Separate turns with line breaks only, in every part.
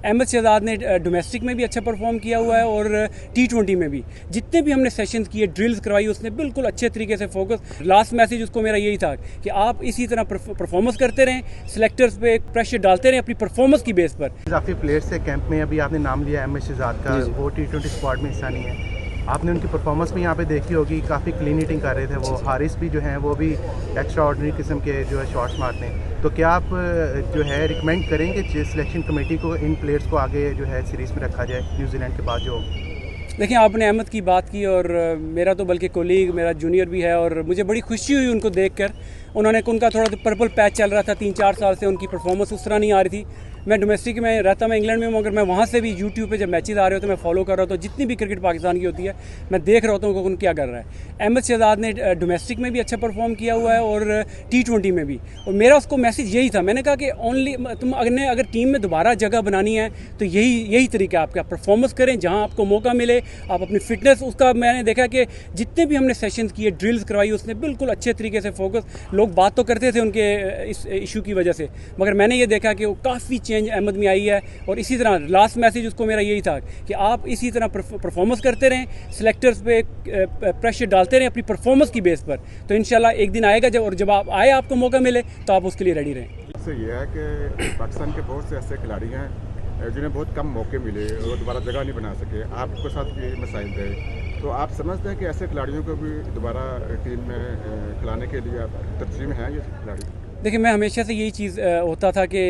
अहमद शहजाद ने डोमेस्टिक में भी अच्छा परफॉर्म किया हुआ है और T20 में भी जितने भी हमने सेशंस किए, ड्रिल्स करवाई, उसने बिल्कुल अच्छे तरीके से फोकस। लास्ट मैसेज उसको मेरा यही था कि आप इसी तरह परफॉर्मेंस करते रहें, सिलेक्टर्स पे प्रेशर डालते रहें अपनी परफॉर्मेंस की बेस पर।
काफ़ी प्लेयर्स से कैंप में, अभी आपने नाम लिया अहमद शहजाद का, वो T20 स्क्वाड में हिस्सा नहीं है। आपने उनकी परफॉर्मेंस भी यहाँ पे देखी होगी, काफ़ी क्लीन हिटिंग कर रहे थे वो। हारिस भी जो हैं वो भी एक्स्ट्रा ऑर्डिनरी किस्म के जो है शॉट्स मारते हैं। तो क्या आप जो है रिकमेंड करेंगे सिलेक्शन कमेटी को इन प्लेयर्स को आगे जो है सीरीज़ में रखा जाए न्यूजीलैंड के बाद जो?
देखिए, आपने अहमद की बात की और मेरा तो बल्कि कोलीग, मेरा जूनियर भी है और मुझे बड़ी खुशी हुई उनको देखकर। उनका थोड़ा पर्पल पैच चल रहा था 3-4 साल से, उनकी परफॉर्मेंस उस तरह नहीं आ रही थी। मैं डोमेस्टिक में रहता, मैं इंग्लैंड में हूँ, मगर मैं वहाँ से भी यूट्यूब पे जब मैचेस आ रहे होते हैं मैं फॉलो कर रहा होता हूँ। जितनी भी क्रिकेट पाकिस्तान की होती है मैं देख रहा होता हूँ कौन क्या कर रहा है। अहमद शहजाद ने डोमेस्टिक में भी अच्छा परफॉर्म किया हुआ है और T20 में भी। और मेरा उसको मैसेज यही था, मैंने कहा कि ओनली तुम अगर टीम में दोबारा जगह बनानी है तो यही तरीका है आपका। परफॉर्मेंस करें जहाँ आपको मौका मिले, आप अपनी फिटनेस उसका। मैंने देखा कि जितने भी हमने सेशंस किए, ड्रिल्स करवाई, उसने बिल्कुल अच्छे तरीके से फोकस। लोग बात तो करते थे उनके इस इशू की वजह से, मगर मैंने ये देखा कि वो काफ़ी चेंज अहमद में आई है। और इसी तरह लास्ट मैसेज उसको मेरा यही था कि आप इसी तरह परफॉर्मेंस करते रहें, सिलेक्टर्स पे प्रेशर डालते रहें अपनी परफॉर्मेंस की बेस पर। तो इंशाल्लाह एक दिन आएगा जब आप आए, आपको मौका मिले तो आप उसके लिए रेडी रहें।
इससे यह है कि पाकिस्तान के बहुत से ऐसे खिलाड़ी हैं जिन्हें बहुत कम मौके मिले और दोबारा जगह नहीं बना सके। आपके साथ ये मसाइल रहे, तो आप समझते हैं कि ऐसे खिलाड़ियों को भी दोबारा टीम में खिलाने के लिए तरजीह में है ये खिलाड़ी?
देखिए, मैं हमेशा से यही चीज़ होता था कि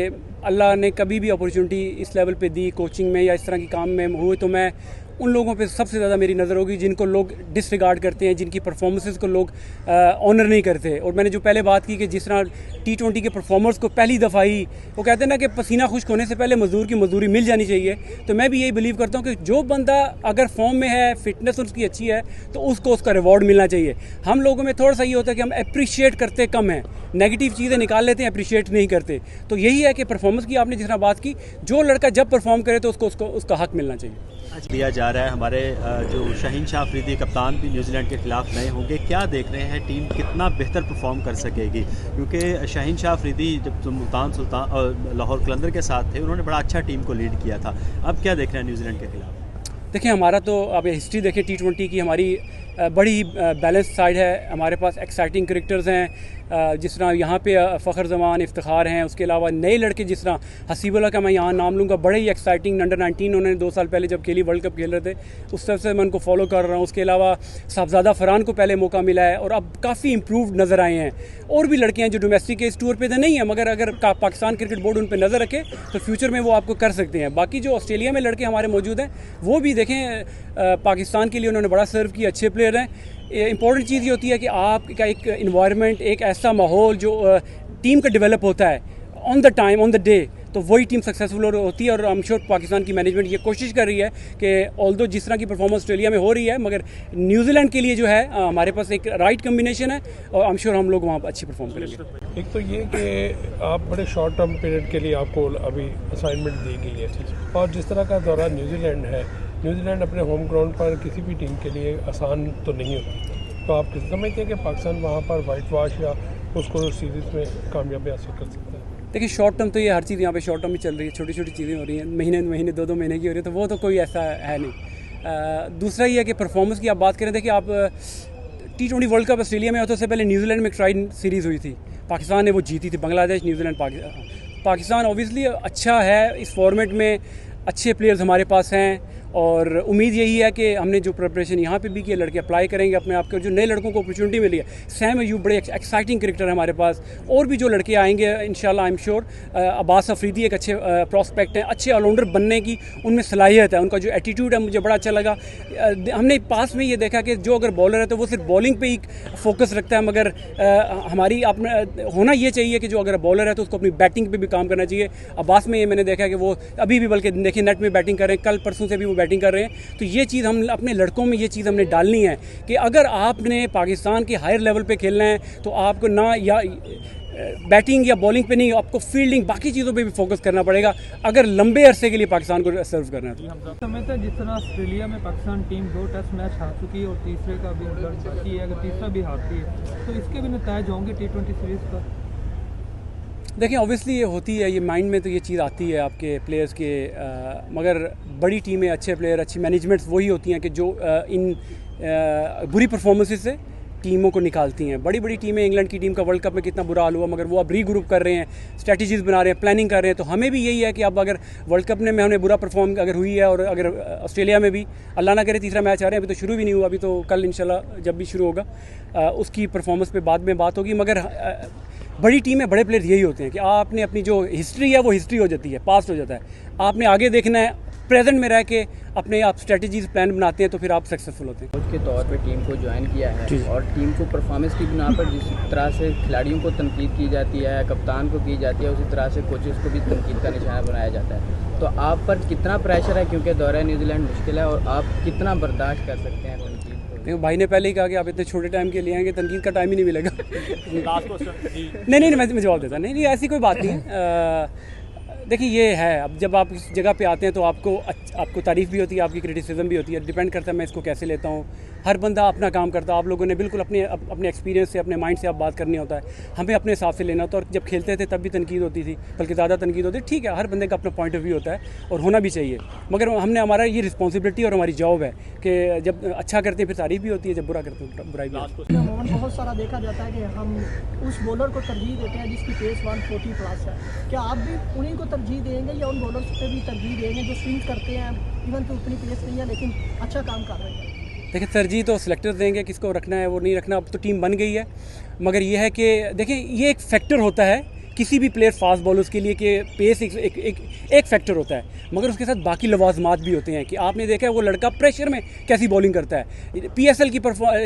अल्लाह ने कभी भी अपॉर्चुनिटी इस लेवल पे दी, कोचिंग में या इस तरह की काम में हुए, तो मैं उन लोगों पे सबसे ज़्यादा मेरी नज़र होगी जिनको लोग डिसरिगार्ड करते हैं, जिनकी परफॉर्मेंसेस को लोग ऑनर नहीं करते। और मैंने जो पहले बात की कि जिस तरह T20 के परफॉर्मर्स को पहली दफ़ा ही वो कहते हैं ना कि पसीना खुश्क होने से पहले मजदूर की मजदूरी मिल जानी चाहिए, तो मैं भी यही बिलीव करता हूँ कि जो बंदा अगर फॉर्म में है, फिटनेस उसकी अच्छी है, तो उसको उसका रिवॉर्ड मिलना चाहिए। हम लोगों में थोड़ा सा ये होता है कि हम अप्रिशिएट करते कम हैं, नेगेटिव चीज़ें निकाल लेते हैं, अप्रिशिएट नहीं करते। तो यही है कि परफॉर्मेंस की आपने जिस तरह बात की, जो लड़का जब परफॉर्म करे तो उसको उसका हक मिलना चाहिए।
दिया जा रहा है हमारे जो शाहीन शाह अफरीदी कप्तान भी न्यूजीलैंड के खिलाफ नए होंगे। क्या देख रहे हैं टीम कितना बेहतर परफॉर्म कर सकेगी? क्योंकि शाहीन शाह अफरीदी जब मुल्तान सुल्तान और लाहौर कलंदर के साथ थे, उन्होंने बड़ा अच्छा टीम को लीड किया था। अब क्या देख रहे हैं न्यूजीलैंड के खिलाफ?
देखिए, हमारा तो आप हिस्ट्री देखें T20 की, हमारी बड़ी बैलेंस साइड है। हमारे पास एक्साइटिंग क्रिकेटर्स हैं, जिस तरह यहाँ पे फ़खर जमान, इफ्तिखार हैं। उसके अलावा नए लड़के जिस तरह हसीबुल्लाह का मैं यहाँ नाम लूँगा, बड़े ही एक्साइटिंग अंडर 19 उन्होंने 2 साल पहले जब खेली, वर्ल्ड कप खेल रहे थे, उस तरफ से मैं उनको फॉलो कर रहा हूँ। उसके अलावा साहबजादा फरहान को पहले मौका मिला है और अब काफ़ी इम्प्रूव नज़र आए हैं। और भी लड़के हैं जो डोमेस्टिक के इस टूर पे तो नहीं है, मगर अगर पाकिस्तान क्रिकेट बोर्ड उन पर नज़र रखे तो फ्यूचर में वो आपको कर सकते हैं। बाकी जो ऑस्ट्रेलिया में लड़के हमारे मौजूद हैं, वो भी देखें पाकिस्तान के लिए उन्होंने बड़ा सर्व किया, अच्छे प्लेयर हैं। इंपॉर्टेंट चीज़ ये होती है कि आपका एक इन्वायरमेंट, एक ऐसा माहौल जो टीम का डेवलप होता है on the time, on the day, तो वही टीम सक्सेसफुल होती है। और आई एम श्योर पाकिस्तान की मैनेजमेंट ये कोशिश कर रही है कि ऑल्दो जिस तरह की परफॉर्मेंस ऑस्ट्रेलिया में हो रही है, मगर न्यूजीलैंड के लिए जो है हमारे पास एक राइट कम्बिनेशन है और आई एम श्योर हम लोग वहाँ अच्छी परफॉर्म करेंगे।
एक तो ये कि आप बड़े शॉर्ट टर्म पीरियड के लिए आपको अभी असाइनमेंट दी गई है, और जिस तरह का दौरा न्यूजीलैंड है, न्यूजीलैंड अपने होम ग्राउंड पर किसी भी टीम के लिए आसान तो नहीं होती। तो आप समझते हैं कि पाकिस्तान वहाँ पर वाइट वॉश या उसको सीरीज़ में कामयाबी हासिल कर सकता है?
देखिए, शॉर्ट टर्म तो ये हर चीज़ यहाँ पे शॉर्ट टर्म ही चल रही है, छोटी छोटी चीज़ें हो रही हैं, महीने 2-2 महीने की हो रही है, तो वो तो कोई ऐसा है नहीं। दूसरा ये है कि परफॉर्मेंस की आप बात करें, देखिए आप T20 वर्ल्ड कप ऑस्ट्रेलिया में होता, उससे पहले न्यूजीलैंड में एक ट्राई सीरीज़ हुई थी, पाकिस्तान ने वो जीती थी। बांग्लादेश, न्यूजीलैंड, पाकिस्तान ऑब्वियसली अच्छा है इस फॉर्मेट में, अच्छे प्लेयर्स हमारे पास हैं और उम्मीद यही है कि हमने जो प्रिपरेशन यहाँ पे भी की, लड़के अप्लाई करेंगे अपने आप के। जो नए लड़कों को अपॉर्चुनिटी मिली है, सैम अयूब बड़े एक्साइटिंग क्रिकेटर है हमारे पास, और भी जो लड़के आएंगे इंशाल्लाह I am sure. Abbas Afridi एक अच्छे प्रॉस्पेक्ट हैं, अच्छे ऑलराउंडर बनने की उनमें सलाहियत है, उनका जो एटीट्यूड है मुझे बड़ा अच्छा लगा। हमने पास में ये देखा कि जो अगर बॉलर है तो वो सिर्फ बॉलिंग पे ही फोकस रखता है, मगर हमारी अपना होना ये चाहिए कि जो अगर बॉलर है तो उसको अपनी बैटिंग पे भी काम करना चाहिए। अब्बास में ये मैंने देखा कि वो अभी भी, बल्कि देखिए नेट में बैटिंग कर रहे हैं, कल परसों से भी वो बैटिंग कर रहे हैं। तो ये चीज़ हम अपने लड़कों में ये चीज़ हमने डालनी है कि अगर आपने पाकिस्तान के हायर लेवल पे खेलना है तो आपको ना या बैटिंग या बॉलिंग पे नहीं, आपको फील्डिंग, बाकी चीज़ों पे भी फोकस करना पड़ेगा अगर लंबे अरसे के लिए पाकिस्तान को सर्व करना है। तो
समय था जिस तरह ऑस्ट्रेलिया में पाकिस्तान टीम 2 टेस्ट मैच हार चुकी है और तीसरे का भी बाकी है, अगर तीसरा भी हारती है तो इसके भी नतीजे होंगे T20 सीरीज़ पर?
देखिए ऑब्वियसली ये होती है, ये माइंड में तो ये चीज़ आती है आपके प्लेयर्स के, मगर बड़ी टीमें, अच्छे प्लेयर, अच्छी मैनेजमेंट्स वही होती हैं कि जो इन बुरी परफॉर्मेंसेस से टीमों को निकालती हैं। बड़ी बड़ी टीमें, इंग्लैंड की टीम का वर्ल्ड कप में कितना बुरा हाल हुआ, मगर वो अब रीग्रुप कर रहे हैं, स्ट्रेटजीज़ बना रहे हैं, प्लानिंग कर रहे हैं। तो हमें भी यही है कि अब अगर वर्ल्ड कप में हमने बुरा परफॉर्म अगर हुई है, और अगर ऑस्ट्रेलिया में भी अल्लाह ना करे तीसरा मैच आ रहे हैं, अभी तो शुरू भी नहीं हुआ, अभी तो कल इंशाल्लाह जब भी शुरू होगा उसकी परफॉर्मेंस पे बाद में बात होगी। मगर बड़ी टीम में बड़े प्लेयर यही होते हैं कि आपने अपनी जो हिस्ट्री है वो हिस्ट्री हो जाती है, पास्ट हो जाता है, आपने आगे देखना है, प्रेजेंट में रह के अपने आप स्ट्रेटजीज प्लान बनाते हैं, तो फिर आप सक्सेसफुल होते हैं।
कोच के तौर पे टीम को ज्वाइन किया है और टीम को परफॉर्मेंस की बिना पर जिस तरह से खिलाड़ियों को तनकीद की जाती है, कप्तान को की जाती है, उसी तरह से कोचेस को भी तनकीद का निशाना बनाया जाता है। तो आप पर कितना प्रेशर है, क्योंकि दौरा न्यूजीलैंड मुश्किल है, और आप कितना बर्दाश्त कर सकते हैं तनकीद को?
देखो भाई ने पहले ही कहा कि आप इतने छोटे टाइम के लिए आएंगे, तनकीद का टाइम ही नहीं मिलेगा। नहीं, मैं जवाब देता नहीं, ऐसी कोई बात नहीं है। देखिए ये है, अब जब आप इस जगह पे आते हैं तो आपको तारीफ़ भी होती है, आपकी क्रिटिसिज्म भी होती है, डिपेंड करता है मैं इसको कैसे लेता हूँ। हर बंदा अपना काम करता है, आप लोगों ने बिल्कुल अपने एक्सपीरियंस से, अपने माइंड से आप बात करनी होता है, हमें अपने हिसाब से लेना होता है। और जब खेलते थे तब भी तनकीद होती थी, बल्कि ज़्यादा तनकीद होती है। ठीक है, हर बंदे का अपना पॉइंट ऑफ व्यू होता है और होना भी चाहिए, मगर हमारा ये रिस्पॉन्सिबिलिटी और हमारी जॉब है कि जब अच्छा करते हैं फिर तारीफ़ भी होती है, जब बुरा करते हैं बुराई भी होती है।
बहुत सारा देखा जाता है कि हम उस बॉलर को तरजीह देते हैं जिसकी पेस 140 प्लस है। क्या आप भी उन्हीं को तरजीह देंगे या उन बॉलर्स पे भी तरजीह देंगे जो स्विंग करते हैं, इवन तो उतनी पेस नहीं है लेकिन अच्छा काम कर रहे हैं?
देखिए तरजीह तो सिलेक्टर्स देंगे, किसको रखना है वो नहीं रखना, अब तो टीम बन गई है। मगर ये है कि देखिए ये एक फैक्टर होता है किसी भी प्लेयर फास्ट बॉलर्स के लिए कि पेस एक फैक्टर होता है, मगर उसके साथ बाकी लवाजमात भी होते हैं कि आपने देखा है वो लड़का प्रेशर में कैसी बॉलिंग करता है। PSL की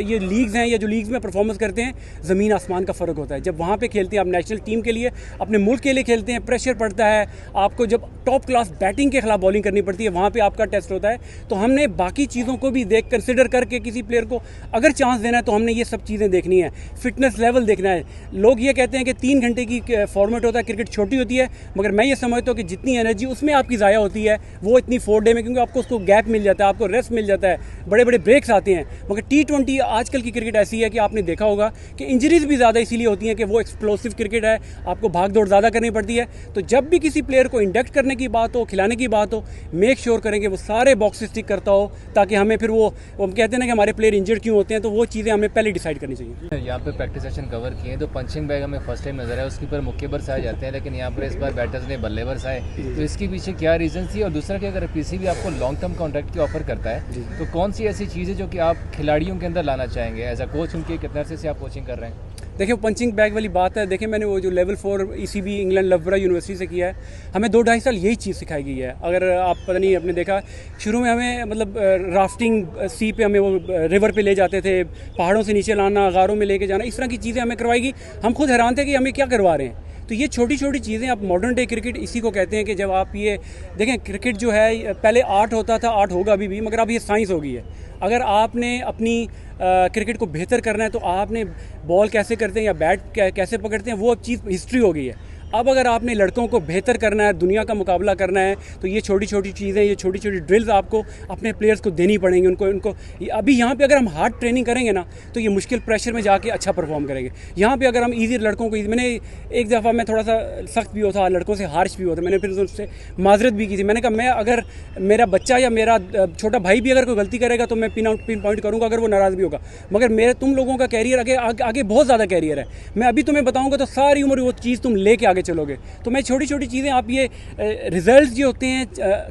ये लीग्स हैं या जो लीग्स में परफॉर्मेंस करते हैं, ज़मीन आसमान का फ़र्क होता है। जब वहाँ पे खेलते हैं आप नेशनल टीम के लिए, अपने मुल्क के लिए खेलते हैं, प्रेशर पड़ता है आपको, जब टॉप क्लास बैटिंग के खिलाफ बॉलिंग करनी पड़ती है, वहाँ पर आपका टेस्ट होता है। तो हमने बाकी चीज़ों को भी कंसिडर करके किसी प्लेयर को अगर चांस देना है तो हमने ये सब चीज़ें देखनी है, फिटनेस लेवल देखना है। लोग ये कहते हैं कि 3 घंटे की फॉर्मेट होता है, क्रिकेट छोटी होती है, मगर मैं ये समझता हूँ कि जितनी एनर्जी उसमें आपकी ज़ाया होती है वो इतनी 4 डे में, क्योंकि आपको उसको गैप मिल जाता है, आपको रेस्ट मिल जाता है, बड़े बड़े ब्रेक्स आते हैं। मगर T20 आजकल की क्रिकेट ऐसी है कि आपने देखा होगा कि इंजरीज भी ज़्यादा इसीलिए होती हैं कि वो एक्सप्लोसिव क्रिकेट है, आपको भाग दौड़ ज़्यादा करनी पड़ती है। तो जब भी किसी प्लेयर को इंडक्ट करने की बात हो, खिलाने की बात हो, मेक श्योर करेंगे वो सारे बॉक्सेस टिक करता हो, ताकि हमें फिर वो कहते हैं ना कि हमारे प्लेयर इंजर्ड क्यों होते हैं, तो वो चीज़ें हमें पहले डिसाइड करनी चाहिए।
यहाँ पे प्रैक्टिस सेशन कवर किए तो पंचिंग बैग हमें फर्स्ट टाइम नजर आया, उसके ऊपर मुक्केबाज आए जाते हैं, लेकिन यहाँ पर इस बार बैटर्स ने बल्लेबाज आए, तो इसके पीछे क्या रीज़न थी? और दूसरा कि अगर किसी भी आपको लॉन्ग टर्म कॉन्ट्रैक्ट की ऑफर करता है तो कौन सी ऐसी चीज़ है जो कि आप खिलाड़ियों के अंदर लाना चाहेंगे एज अ कोच? उनके कितने अरसे से आप कोचिंग कर रहे हैं?
देखिए पंचिंग बैग वाली बात है, देखिए मैंने वो जो लेवल 4 ECB इंग्लैंड लवबरा यूनिवर्सिटी से किया है, हमें 2-2.5 साल यही चीज़ सिखाई गई है। अगर आप पता नहीं आपने देखा, शुरू में हमें मतलब राफ्टिंग सी पे हमें वो रिवर पे ले जाते थे, पहाड़ों से नीचे लाना, गारों में लेके जाना, इस तरह की चीज़ें हमें करवाई गई। हम खुद हैरान थे कि हमें क्या करवा रहे हैं। तो ये छोटी छोटी चीज़ें, आप मॉडर्न डे क्रिकेट इसी को कहते हैं कि जब आप ये देखें, क्रिकेट जो है पहले आर्ट होता था, आर्ट होगा अभी भी, मगर अब ये साइंस हो गई है। अगर आपने अपनी क्रिकेट को बेहतर करना है तो आपने बॉल कैसे करते हैं या बैट कैसे पकड़ते हैं, वो अब चीज़ हिस्ट्री हो गई है। अब अगर आपने लड़कों को बेहतर करना है, दुनिया का मुकाबला करना है, तो ये छोटी छोटी चीज़ें, ये छोटी छोटी ड्रिल्स आपको अपने प्लेयर्स को देनी पड़ेंगी। उनको अभी यहाँ पे अगर हम हार्ड ट्रेनिंग करेंगे ना तो ये मुश्किल प्रेशर में जाके अच्छा परफॉर्म करेंगे। यहाँ पे अगर हम ईजी लड़कों को, मैंने एक दफ़ा मैं थोड़ा सा सख्त भी होता, लड़कों से हार्श भी होता, मैंने फिर उससे माजरत भी की थी। मैंने कहा मैं अगर मेरा बच्चा या मेरा छोटा भाई भी अगर कोई गलती करेगा तो मैं पिन पॉइंट करूँगा अगर वो नाराज़ भी होगा, मगर तुम लोगों का कैरियर आगे बहुत ज़्यादा कैरियर है। मैं अभी तुम्हें बताऊँगा तो सारी उम्र वो चीज़ तुम लेके आगे चलोगे। तो मैं छोटी छोटी चीज़ें, आप ये रिजल्ट्स जो होते हैं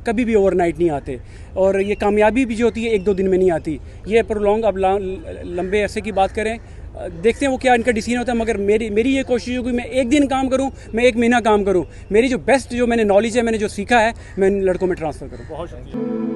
कभी भी ओवरनाइट नहीं आते, और ये कामयाबी भी जो होती है 1-2 दिन में नहीं आती। ये प्रोलॉन्ग, अब लंबे अरसे की बात करें, देखते हैं वो क्या इनका डिसीजन होता है। मगर मेरी ये कोशिश होगी मैं 1 दिन काम करूं, मैं 1 महीना काम करूं, मेरी जो बेस्ट जो मैंने नॉलेज है, मैंने जो सीखा है, मैं इन लड़कों में ट्रांसफ़र करूं। बहुत शुक्रिया।